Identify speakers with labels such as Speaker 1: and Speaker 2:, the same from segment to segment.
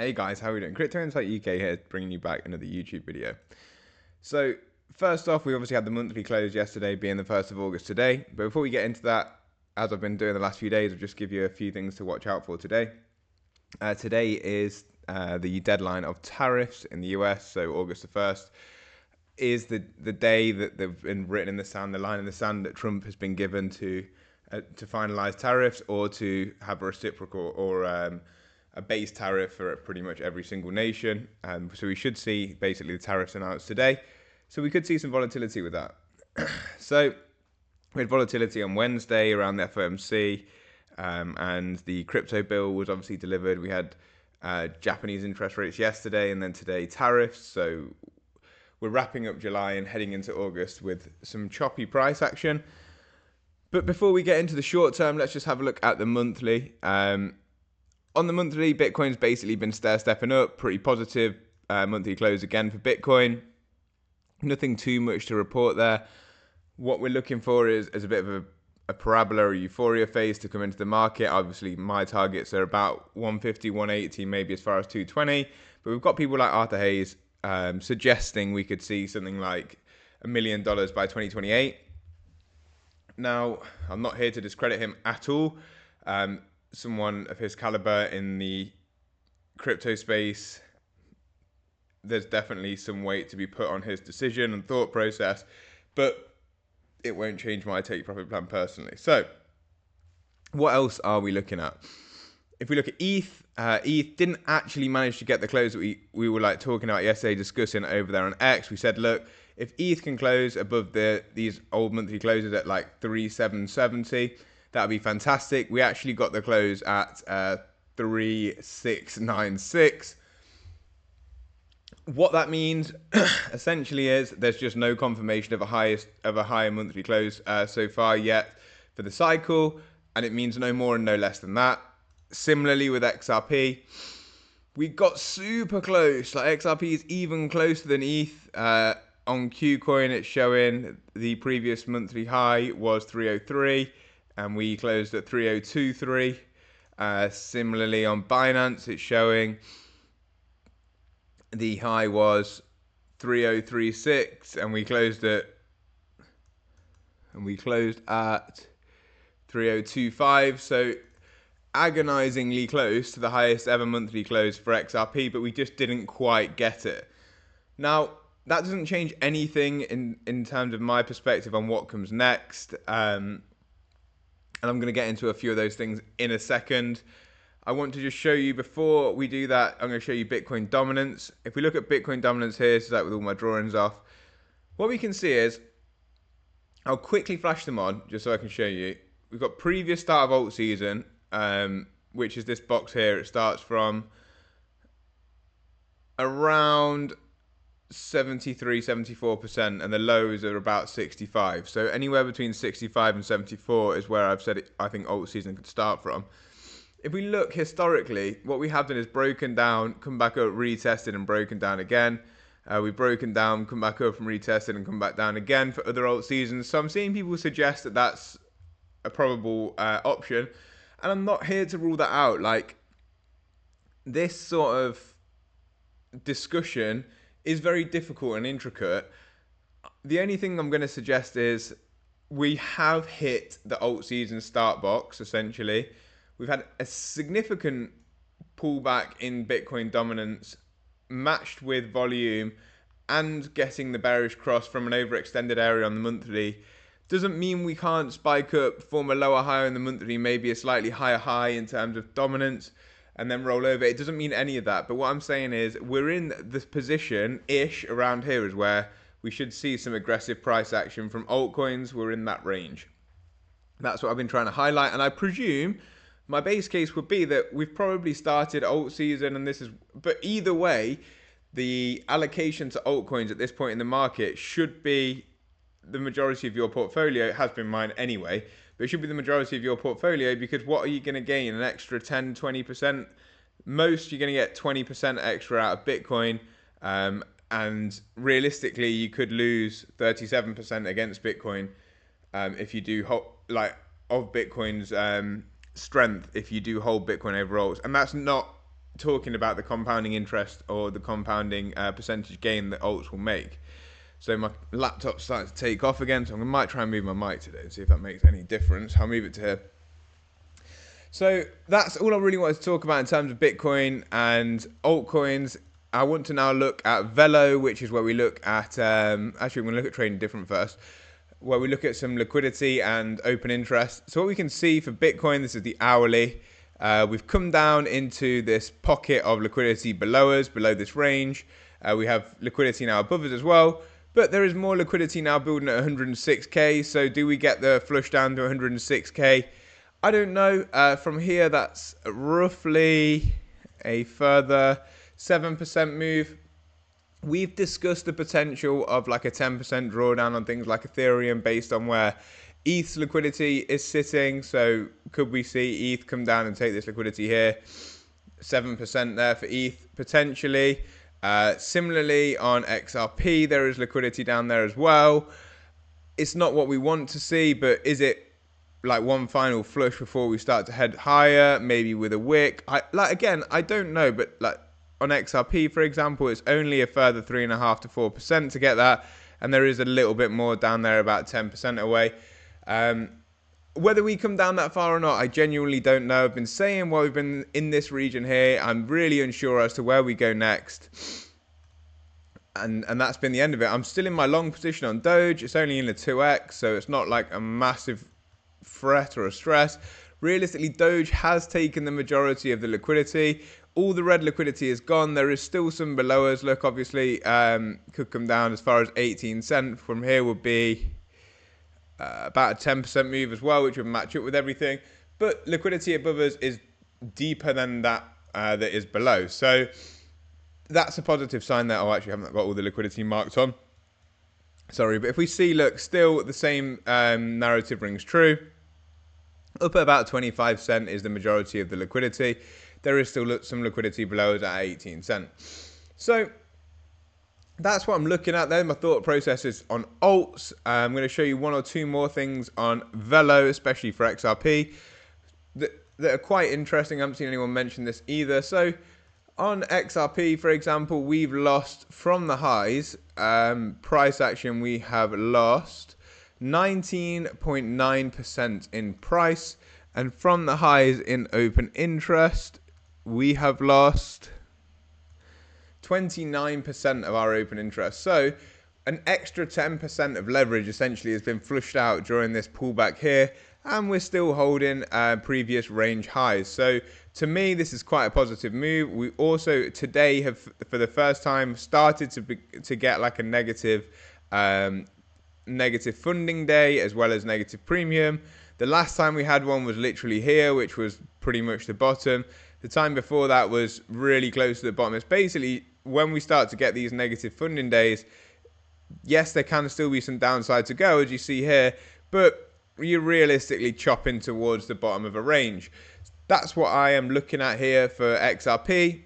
Speaker 1: Hey guys, how are we doing? Crypto Insight UK here, bringing you back another YouTube video. So first off, we obviously had the monthly close yesterday, being the 1st of August today. But before we get into that, as I've been doing the last few days, I'll just give you a few things to watch out for today. Today is the deadline of tariffs in the US, so August the 1st is the day that they've been written in the sand, the line in the sand that Trump has been given to finalize tariffs or to have a reciprocal or a base tariff for pretty much every single nation. So we should see basically the tariffs announced today. So we could see some volatility with that. So we had volatility on Wednesday around the FOMC, and the crypto bill was obviously delivered. We had Japanese interest rates yesterday, and then today tariffs. So we're wrapping up July and heading into August with some choppy price action. But before we get into the short term, let's just have a look at the monthly. On the monthly, Bitcoin's basically been stair-stepping up, pretty positive monthly close again for Bitcoin. Nothing too much to report there. What we're looking for is a bit of a parabola or euphoria phase to come into the market. Obviously, my targets are about 150, 180, maybe as far as 220. But we've got people like Arthur Hayes suggesting we could see something like $1 million by 2028. Now, I'm not here to discredit him at all. Someone of his caliber in the crypto space, there's definitely some weight to be put on his decision and thought process, but it won't change my take profit plan personally. So what else are we looking at? If we look at ETH, ETH didn't actually manage to get the close that we were like talking about yesterday, discussing over there on X. We said, look, if ETH can close above these old monthly closes at like 3,770, that would be fantastic. We actually got the close at 3,696. What that means essentially is there's just no confirmation of a higher monthly close so far yet for the cycle, and it means no more and no less than that. Similarly with XRP, we got super close. Like XRP is even closer than ETH. On KuCoin, it's showing the previous monthly high was 303, and we closed at 3023. Similarly on Binance, it's showing the high was 3036, and we closed at 3025. So agonizingly close to the highest ever monthly close for XRP, but we just didn't quite get it. Now, that doesn't change anything in terms of my perspective on what comes next. And I'm going to get into a few of those things in a second. I want to just show you, before we do that, I'm going to show you Bitcoin dominance. If we look at Bitcoin dominance here, so that with all my drawings off, what we can see is, I'll quickly flash them on just so I can show you. We've got previous start of alt season, which is this box here. It starts from around 73, 74%, and the lows are about 65. So anywhere between 65 and 74 is where I've said I think alt season could start from. If we look historically, what we have done is broken down, come back up, retested, and broken down again. We've broken down, come back up, and retested, and come back down again for other alt seasons. So I'm seeing people suggest that that's a probable option, and I'm not here to rule that out. Like, this sort of discussion is very difficult and intricate. The only thing I'm going to suggest is we have hit the alt season start box, essentially. We've had a significant pullback in Bitcoin dominance matched with volume and getting the bearish cross from an overextended area on the monthly. Doesn't mean we can't spike up, form a lower high on the monthly, maybe a slightly higher high in terms of dominance, and then roll over. It doesn't mean any of that. But what I'm saying is we're in this position-ish around here is where we should see some aggressive price action from altcoins. We're in that range. That's what I've been trying to highlight. And I presume my base case would be that we've probably started alt season, and this is, but either way, the allocation to altcoins at this point in the market should be the majority of your portfolio. It has been mine anyway, but it should be the majority of your portfolio, because what are you going to gain? An extra 10, 20%? Most, you're going to get 20% extra out of Bitcoin. And realistically, you could lose 37% against Bitcoin if you do of Bitcoin's strength if you do hold Bitcoin over alts. And that's not talking about the compounding interest or the compounding percentage gain that alts will make. So my laptop's starting to take off again, so I might try and move my mic today and see if that makes any difference. I'll move it to here. So that's all I really wanted to talk about in terms of Bitcoin and altcoins. I want to now look at Velo, which is where we look at, actually I'm going to look at trading different first, where we look at some liquidity and open interest. So what we can see for Bitcoin, this is the hourly. We've come down into this pocket of liquidity below us, below this range. We have liquidity now above us as well, but there is more liquidity now building at 106k. So do we get the flush down to 106k? I don't know. From here, that's roughly a further 7% move. We've discussed the potential of like a 10% drawdown on things like Ethereum based on where ETH's liquidity is sitting. So could we see ETH come down and take this liquidity here? 7% there for ETH potentially. Similarly on XRP, there is liquidity down there as well. It's not what we want to see, but is it like one final flush before we start to head higher, maybe with a wick? Again, I don't know, but like on XRP, for example, it's only a further 3.5 to 4% to get that, and there is a little bit more down there, about 10% away. Whether we come down that far or not, I genuinely don't know. I've been saying while we've been in this region here, I'm really unsure as to where we go next. And that's been the end of it. I'm still in my long position on Doge. It's only in a 2x, so it's not like a massive threat or a stress. Realistically, Doge has taken the majority of the liquidity. All the red liquidity is gone. There is still some below us. Look, obviously, could come down as far as 18 cents. From here would be about a 10% move as well, which would match up with everything. But liquidity above us is deeper than that that is below. So that's a positive sign there. Oh, actually, I haven't got all the liquidity marked on. Sorry, but if we see, look, still the same narrative rings true. Up at about 25 cents is the majority of the liquidity. There is still some liquidity below us at 18 cents. So that's what I'm looking at there. My thought process is on alts. I'm going to show you one or two more things on Velo, especially for XRP, that are quite interesting. I haven't seen anyone mention this either. So on XRP, for example, we've lost from the highs, price action, we have lost 19.9% in price. And from the highs in open interest, we have lost 29% of our open interest. So an extra 10% of leverage essentially has been flushed out during this pullback here, and we're still holding previous range highs. So to me, this is quite a positive move. We also today have, for the first time, started to get like a negative funding day as well as negative premium. The last time we had one was literally here, which was pretty much the bottom. The time before that was really close to the bottom. It's basically when we start to get these negative funding days, yes, there can still be some downside to go, as you see here, but you're realistically chopping towards the bottom of a range. That's what I am looking at here for XRP.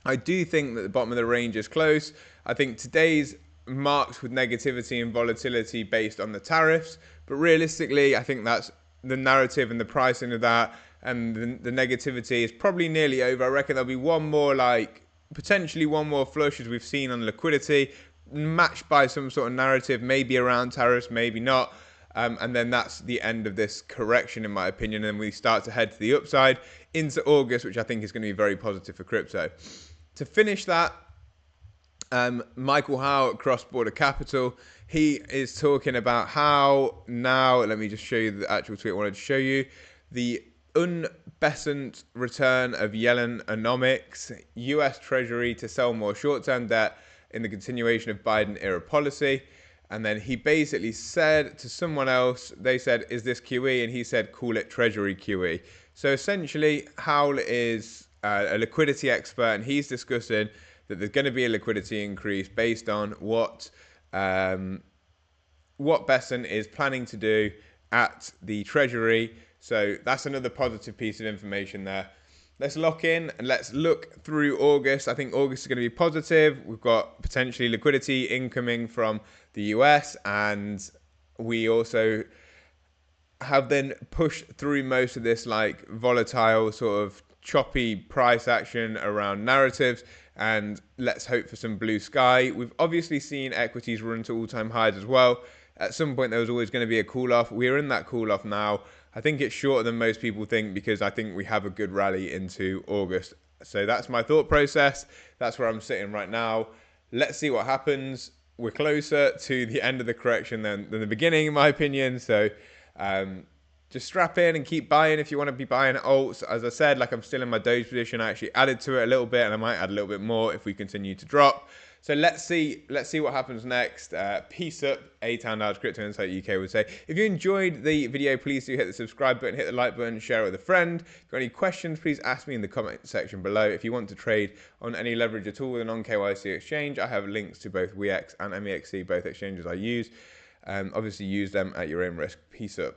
Speaker 1: I do think that the bottom of the range is close. I think today's marks with negativity and volatility based on the tariffs, but realistically, I think that's the narrative and the pricing of that, and the negativity is probably nearly over. I reckon there'll be one more, potentially one more flush as we've seen on liquidity, matched by some sort of narrative, maybe around tariffs, maybe not. And then that's the end of this correction, in my opinion. And we start to head to the upside into August, which I think is going to be very positive for crypto. To finish that, Michael Howe at Cross Border Capital, he is talking about how now, let me just show you the actual tweet I wanted to show you, the unbesant return of Yellenomics, US Treasury to sell more short-term debt in the continuation of Biden-era policy. And then he basically said to someone else, they said, is this QE? And he said, call it Treasury QE. So essentially, Howell is a liquidity expert, and he's discussing that there's going to be a liquidity increase based on what Besant is planning to do at the Treasury. So that's another positive piece of information there. Let's lock in and let's look through August. I think August is going to be positive. We've got potentially liquidity incoming from the US, and we also have then pushed through most of this volatile sort of choppy price action around narratives, and let's hope for some blue sky. We've obviously seen equities run to all-time highs as well. At some point, there was always going to be a cool-off. We're in that cool-off now. I think it's shorter than most people think because I think we have a good rally into August. So that's my thought process. That's where I'm sitting right now. Let's see what happens. We're closer to the end of the correction than the beginning, in my opinion. So just strap in and keep buying if you want to be buying alts. As I said, like I'm still in my Doge position. I actually added to it a little bit, and I might add a little bit more if we continue to drop. So let's see what happens next. Peace up, A-Town Dodge, Crypto Insight UK would say. If you enjoyed the video, please do hit the subscribe button, hit the like button, share it with a friend. If you've got any questions, please ask me in the comment section below. If you want to trade on any leverage at all with a non-KYC exchange, I have links to both WEX and MEXC, both exchanges I use. Obviously use them at your own risk. Peace up.